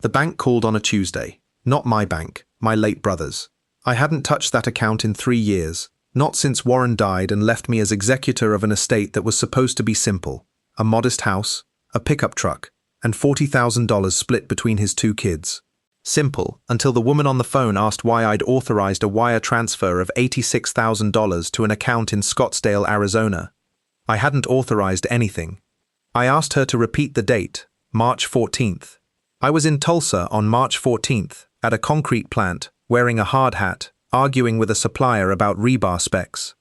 The bank called on a Tuesday. Not my bank, my late brother's. I hadn't touched that account in 3 years, not since Warren died and left me as executor of an estate that was supposed to be simple. A modest house, a pickup truck, and $40,000 split between his 2 kids. Simple, until the woman on the phone asked why I'd authorized a wire transfer of $86,000 to an account in Scottsdale, Arizona. I hadn't authorized anything. I asked her to repeat the date, March 14th. I was in Tulsa on March 14th, at a concrete plant, wearing a hard hat, arguing with a supplier about rebar specs.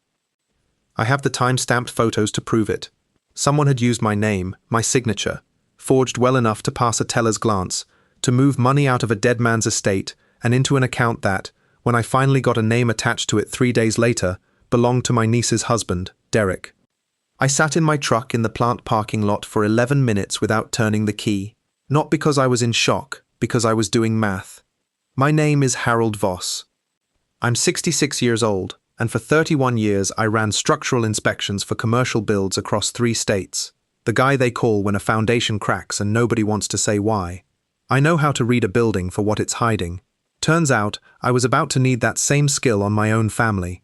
I have the time-stamped photos to prove it. Someone had used my name, my signature, forged well enough to pass a teller's glance, to move money out of a dead man's estate and into an account that, when I finally got a name attached to it 3 days later, belonged to my niece's husband, Derek. I sat in my truck in the plant parking lot for 11 minutes without turning the key. Not because I was in shock, because I was doing math. My name is Harold Voss. I'm 66 years old, and for 31 years I ran structural inspections for commercial builds across 3 states. The guy they call when a foundation cracks and nobody wants to say why. I know how to read a building for what it's hiding. Turns out, I was about to need that same skill on my own family.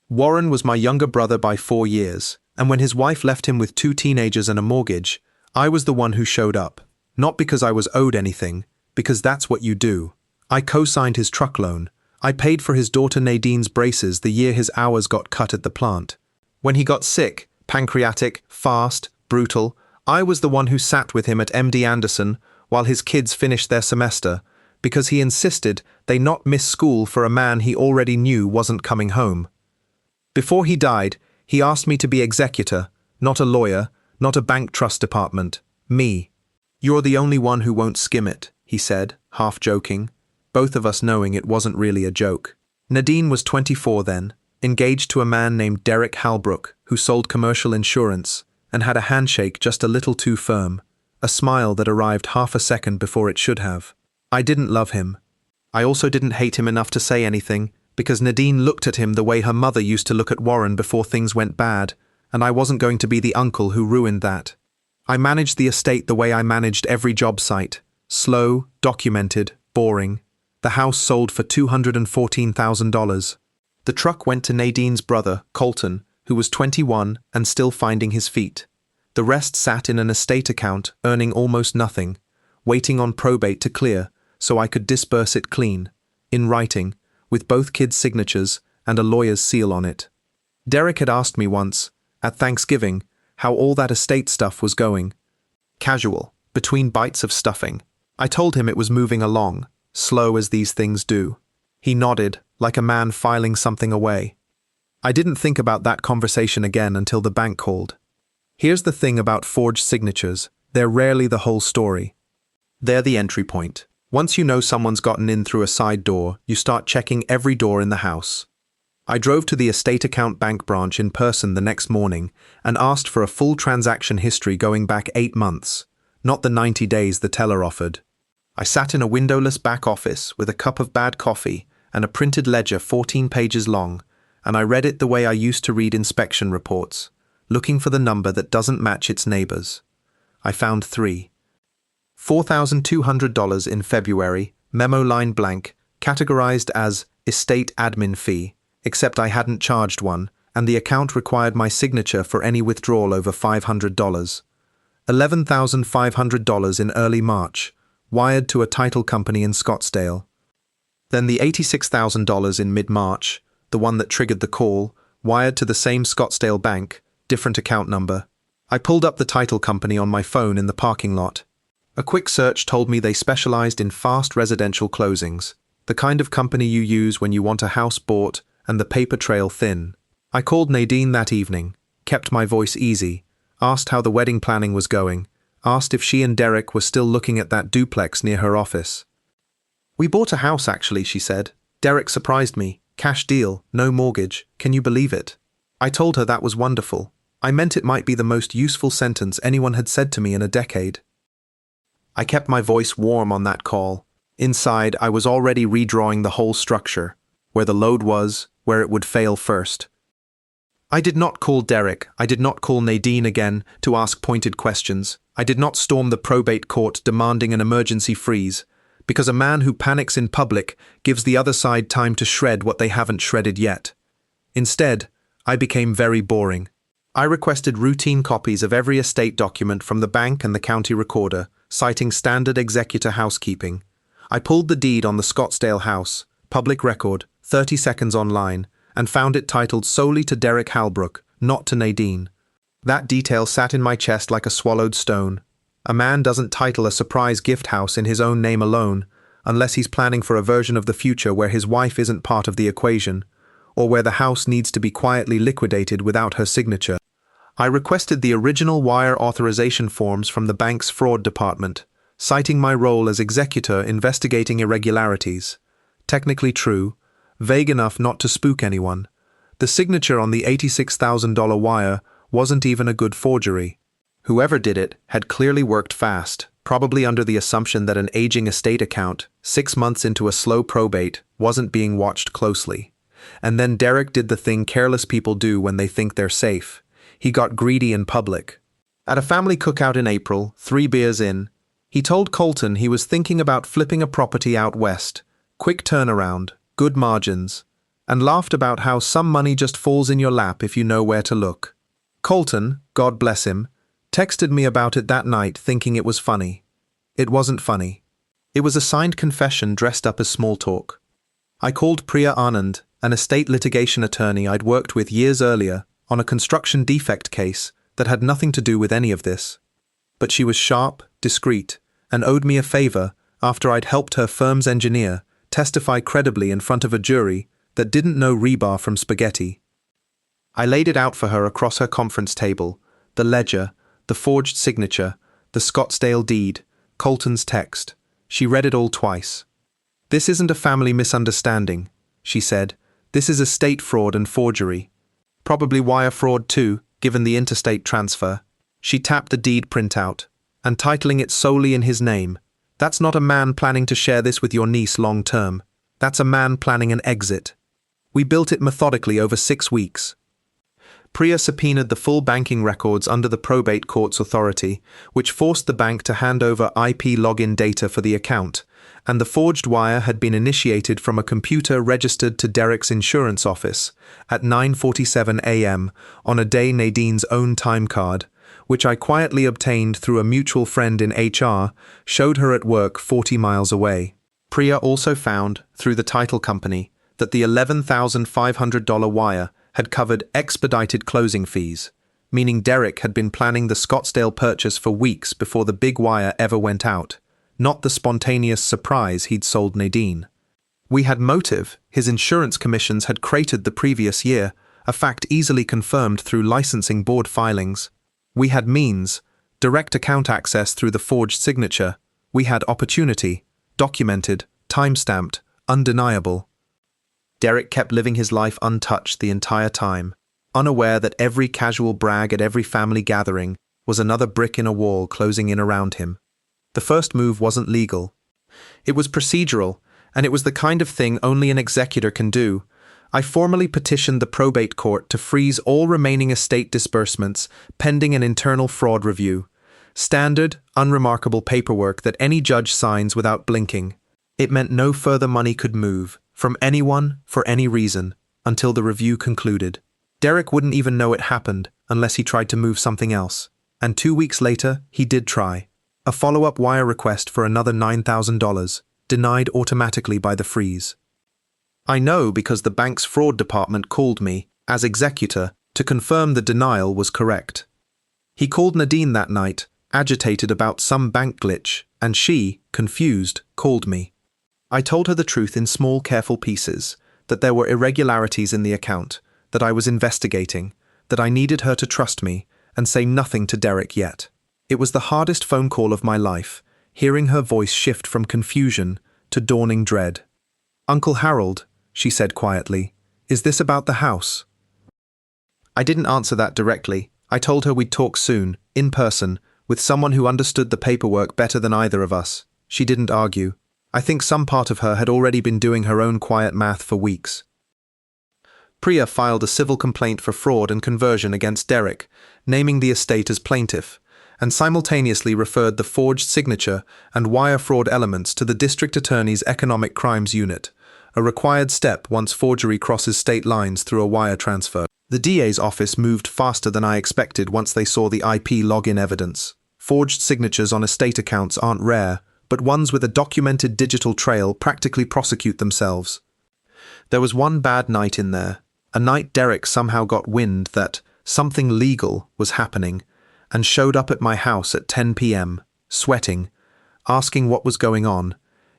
Warren was my younger brother by 4 years, and when his wife left him with 2 teenagers and a mortgage, I was the one who showed up. Not because I was owed anything, because that's what you do. I co-signed his truck loan. I paid for his daughter Nadine's braces the year his hours got cut at the plant. When he got sick, pancreatic, fast, brutal, I was the one who sat with him at MD Anderson while his kids finished their semester, because he insisted they not miss school for a man he already knew wasn't coming home. Before he died, he asked me to be executor, not a lawyer, not a bank trust department, me. "You're the only one who won't skim it," he said, half joking, both of us knowing it wasn't really a joke. Nadine was 24 then, engaged to a man named Derek Halbrook, who sold commercial insurance, and had a handshake just a little too firm, a smile that arrived half a second before it should have. I didn't love him. I also didn't hate him enough to say anything, because Nadine looked at him the way her mother used to look at Warren before things went bad, and I wasn't going to be the uncle who ruined that. I managed the estate the way I managed every job site. Slow, documented, boring. The house sold for $214,000. The truck went to Nadine's brother, Colton, who was 21 and still finding his feet. The rest sat in an estate account, earning almost nothing, waiting on probate to clear so I could disburse it clean, in writing, with both kids' signatures and a lawyer's seal on it. Derek had asked me once, at Thanksgiving, how all that estate stuff was going. Casual, between bites of stuffing. I told him it was moving along, slow as these things do. He nodded, like a man filing something away. I didn't think about that conversation again until the bank called. Here's the thing about forged signatures, they're rarely the whole story. They're the entry point. Once you know someone's gotten in through a side door, you start checking every door in the house. I drove to the estate account bank branch in person the next morning and asked for a full transaction history going back 8 months, not the 90 days the teller offered. I sat in a windowless back office with a cup of bad coffee and a printed ledger 14 pages long, and I read it the way I used to read inspection reports, looking for the number that doesn't match its neighbors. I found 3. $4,200 in February, memo line blank, categorized as estate admin fee, except I hadn't charged one, and the account required my signature for any withdrawal over $500. $11,500 in early March, wired to a title company in Scottsdale. Then the $86,000 in mid-March, the one that triggered the call, wired to the same Scottsdale bank, different account number. I pulled up the title company on my phone in the parking lot. A quick search told me they specialized in fast residential closings, the kind of company you use when you want a house bought and the paper trail thin. I called Nadine that evening, kept my voice easy, asked how the wedding planning was going, asked if she and Derek were still looking at that duplex near her office. "We bought a house actually," she said. "Derek surprised me. Cash deal, no mortgage. Can you believe it?" I told her that was wonderful. I meant it might be the most useful sentence anyone had said to me in a decade. I kept my voice warm on that call. Inside, I was already redrawing the whole structure, where the load was, where it would fail first. I did not call Derek, I did not call Nadine again to ask pointed questions. I did not storm the probate court demanding an emergency freeze, because a man who panics in public gives the other side time to shred what they haven't shredded yet. Instead, I became very boring. I requested routine copies of every estate document from the bank and the county recorder, citing standard executor housekeeping. I pulled the deed on the Scottsdale house, public record, 30 seconds online, and found it titled solely to Derek Halbrook, not to Nadine. That detail sat in my chest like a swallowed stone. A man doesn't title a surprise gift house in his own name alone, unless he's planning for a version of the future where his wife isn't part of the equation, or where the house needs to be quietly liquidated without her signature. I requested the original wire authorization forms from the bank's fraud department, citing my role as executor investigating irregularities. Technically true, vague enough not to spook anyone. The signature on the $86,000 wire wasn't even a good forgery. Whoever did it had clearly worked fast, probably under the assumption that an aging estate account, 6 months into a slow probate, wasn't being watched closely. And then Derek did the thing careless people do when they think they're safe. He got greedy in public. At a family cookout in April, 3 beers in, he told Colton he was thinking about flipping a property out west, quick turnaround, good margins, and laughed about how some money just falls in your lap if you know where to look. Colton, God bless him, texted me about it that night thinking it was funny. It wasn't funny. It was a signed confession dressed up as small talk. I called Priya Anand, an estate litigation attorney I'd worked with years earlier, on a construction defect case that had nothing to do with any of this. But she was sharp, discreet, and owed me a favor after I'd helped her firm's engineer testify credibly in front of a jury that didn't know rebar from spaghetti. I laid it out for her across her conference table, the ledger, the forged signature, the Scottsdale deed, Colton's text. She read it all twice. "This isn't a family misunderstanding," she said. "This is estate fraud and forgery. Probably wire fraud too, given the interstate transfer." She tapped the deed printout, and titling it solely in his name. "That's not a man planning to share this with your niece long term. That's a man planning an exit." We built it methodically over 6 weeks. Priya subpoenaed the full banking records under the probate court's authority, which forced the bank to hand over IP login data for the account, and the forged wire had been initiated from a computer registered to Derek's insurance office at 9:47 a.m. on a day Nadine's own time card, which I quietly obtained through a mutual friend in HR, showed her at work 40 miles away. Priya also found, through the title company, that the $11,500 wire had covered expedited closing fees, meaning Derek had been planning the Scottsdale purchase for weeks before the big wire ever went out, not the spontaneous surprise he'd sold Nadine. We had motive. His insurance commissions had cratered the previous year, a fact easily confirmed through licensing board filings. We had means, direct account access through the forged signature. We had opportunity, documented, time-stamped, undeniable. Derek kept living his life untouched the entire time, unaware that every casual brag at every family gathering was another brick in a wall closing in around him. The first move wasn't legal. It was procedural, and it was the kind of thing only an executor can do. I formally petitioned the probate court to freeze all remaining estate disbursements pending an internal fraud review. Standard, unremarkable paperwork that any judge signs without blinking. It meant no further money could move, from anyone, for any reason, until the review concluded. Derek wouldn't even know it happened unless he tried to move something else. And 2 weeks later, he did try. A follow-up wire request for another $9,000, denied automatically by the freeze. I know because the bank's fraud department called me, as executor, to confirm the denial was correct. He called Nadine that night, agitated about some bank glitch, and she, confused, called me. I told her the truth in small, careful pieces, that there were irregularities in the account, that I was investigating, that I needed her to trust me, and say nothing to Derek yet. It was the hardest phone call of my life, hearing her voice shift from confusion to dawning dread. "Uncle Harold," she said quietly, "is this about the house?" I didn't answer that directly. I told her we'd talk soon, in person, with someone who understood the paperwork better than either of us. She didn't argue. I think some part of her had already been doing her own quiet math for weeks. Priya filed a civil complaint for fraud and conversion against Derek, naming the estate as plaintiff, and simultaneously referred the forged signature and wire fraud elements to the District Attorney's Economic Crimes Unit, a required step once forgery crosses state lines through a wire transfer. The DA's office moved faster than I expected once they saw the IP login evidence. Forged signatures on estate accounts aren't rare, but ones with a documented digital trail practically prosecute themselves. There was one bad night in there, a night Derek somehow got wind that something legal was happening and showed up at my house at 10 p.m., sweating, asking what was going on,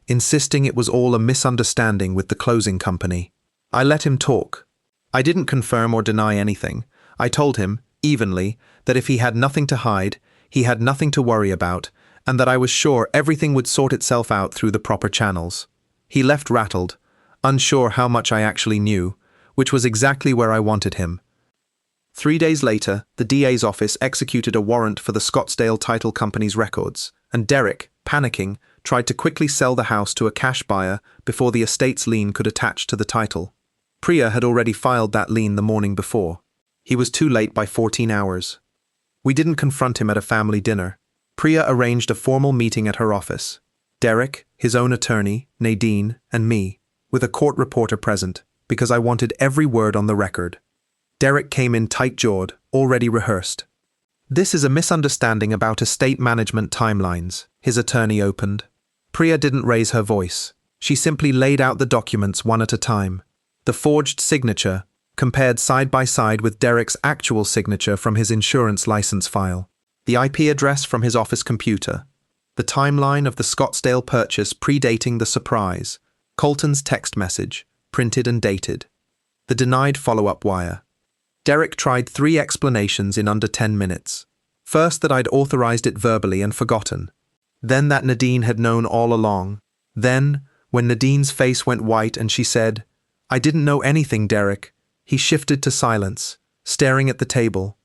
insisting it was all a misunderstanding with the closing company. I let him talk. I didn't confirm or deny anything. I told him, evenly, that if he had nothing to hide, he had nothing to worry about, and that I was sure everything would sort itself out through the proper channels. He left rattled, unsure how much I actually knew, which was exactly where I wanted him. 3 days later, the DA's office executed a warrant for the Scottsdale Title Company's records, and Derek, panicking, tried to quickly sell the house to a cash buyer before the estate's lien could attach to the title. Priya had already filed that lien the morning before. He was too late by 14 hours. We didn't confront him at a family dinner. Priya arranged a formal meeting at her office. Derek, his own attorney, Nadine, and me, with a court reporter present, because I wanted every word on the record. Derek came in tight-jawed, already rehearsed. "This is a misunderstanding about estate management timelines," his attorney opened. Priya didn't raise her voice. She simply laid out the documents one at a time. The forged signature, compared side by side with Derek's actual signature from his insurance license file. The IP address from his office computer. The timeline of the Scottsdale purchase predating the surprise. Colton's text message, printed and dated. The denied follow-up wire. Derek tried 3 explanations in under 10 minutes. First, that I'd authorized it verbally and forgotten. Then that Nadine had known all along. Then, when Nadine's face went white and she said, "I didn't know anything, Derek," he shifted to silence, staring at the table.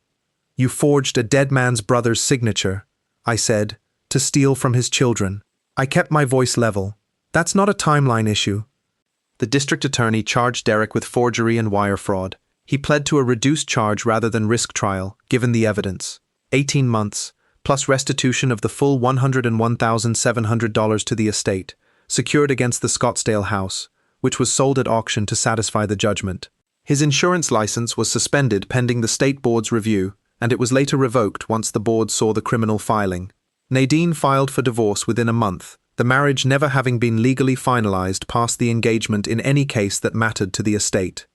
"You forged a dead man's brother's signature," I said, "to steal from his children." I kept my voice level. "That's not a timeline issue." The district attorney charged Derek with forgery and wire fraud. He pled to a reduced charge rather than risk trial, given the evidence. 18 months, plus restitution of the full $101,700 to the estate, secured against the Scottsdale house, which was sold at auction to satisfy the judgment. His insurance license was suspended pending the state board's review, and it was later revoked once the board saw the criminal filing. Nadine filed for divorce within a month, the marriage never having been legally finalized past the engagement in any case that mattered to the estate.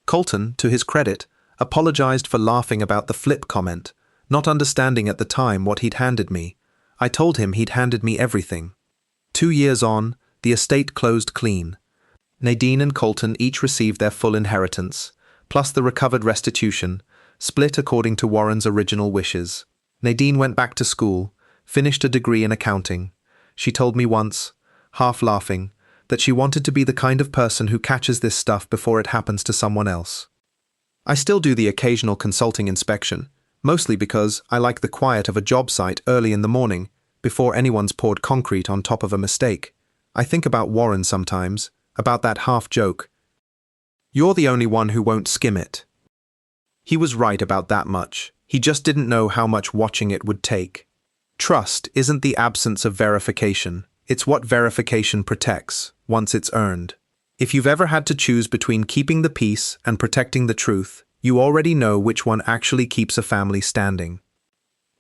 Colton, to his credit, apologized for laughing about the flip comment, not understanding at the time what he'd handed me. I told him he'd handed me everything. 2 years on, the estate closed clean. Nadine and Colton each received their full inheritance, plus the recovered restitution, split according to Warren's original wishes. Nadine went back to school, finished a degree in accounting. She told me once, half laughing, that she wanted to be the kind of person who catches this stuff before it happens to someone else. I still do the occasional consulting inspection, mostly because I like the quiet of a job site early in the morning, before anyone's poured concrete on top of a mistake. I think about Warren sometimes, about that half joke. "You're the only one who won't skim it." He was right about that much. He just didn't know how much watching it would take. Trust isn't the absence of verification. It's what verification protects, once it's earned. If you've ever had to choose between keeping the peace and protecting the truth, you already know which one actually keeps a family standing.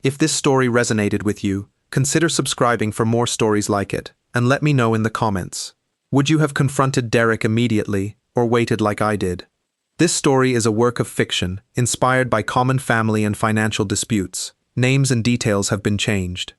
If this story resonated with you, consider subscribing for more stories like it, and let me know in the comments. Would you have confronted Derek immediately, or waited like I did? This story is a work of fiction, inspired by common family and financial disputes. Names and details have been changed.